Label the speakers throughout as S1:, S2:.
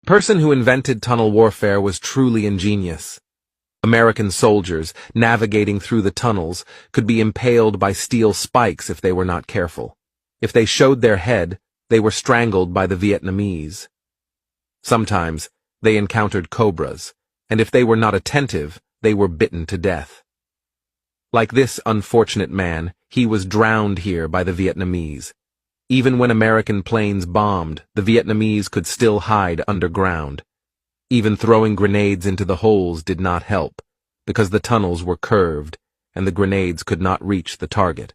S1: person who invented tunnel warfare was truly ingenious. American soldiers, navigating through the tunnels, could be impaled by steel spikes if they were not careful. If they showed their head, they were strangled by the Vietnamese. Sometimes, they encountered cobras, and if they were not attentive, they were bitten to death. Like this unfortunate man, he was drowned here by the Vietnamese. Even when American planes bombed, the Vietnamese could still hide underground. Even throwing grenades into the holes did not help, because the tunnels were curved, and the grenades could not reach the target.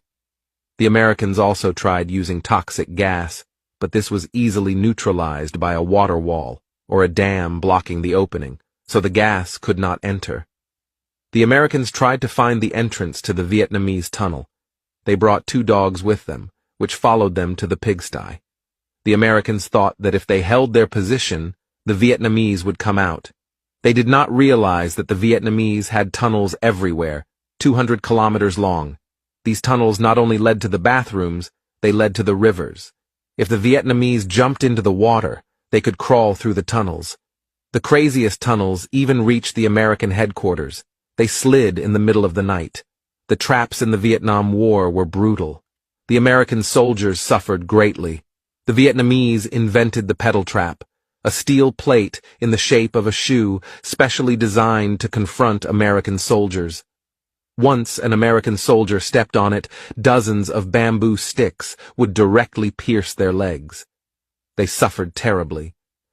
S1: The Americans also tried using toxic gas, but this was easily neutralized by a water wall, or a dam blocking the opening, so the gas could not enter. The Americans tried to find the entrance to the Vietnamese tunnel. They brought 2 dogs with them, which followed them to the pigsty. The Americans thought that if they held their position, the Vietnamese would come out. They did not realize that the Vietnamese had tunnels everywhere, 200 kilometers long. These tunnels not only led to the bathrooms, they led to the rivers. If the Vietnamese jumped into the water, they could crawl through the tunnels. The craziest tunnels even reached the American headquarters. They slid in the middle of the night. The traps in the Vietnam War were brutal. The American soldiers suffered greatly. The Vietnamese invented the pedal trap, a steel plate in the shape of a shoe specially designed to confront American soldiers. Once an American soldier stepped on it, dozens of bamboo sticks would directly pierce their legs. They suffered terribly.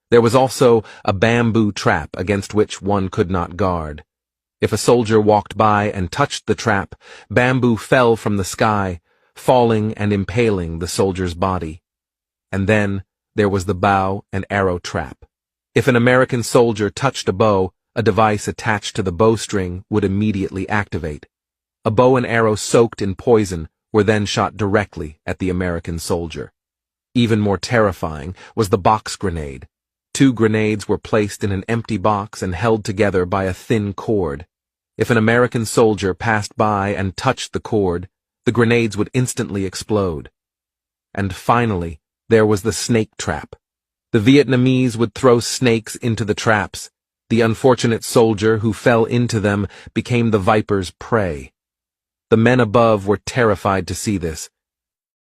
S1: There was also a bamboo trap against which one could not guard. If a soldier walked by and touched the trap, bamboo fell from the sky, falling and impaling the soldier's body. And then there was the bow and arrow trap. If an American soldier touched a bow, a device attached to the bowstring would immediately activate. A bow and arrow soaked in poison were then shot directly at the American soldier. Even more terrifying was the box grenade. 2 grenades were placed in an empty box and held together by a thin cord. If an American soldier passed by and touched the cord, the grenades would instantly explode. And finally, there was the snake trap. The Vietnamese would throw snakes into the traps. The unfortunate soldier who fell into them became the viper's prey. The men above were terrified to see this,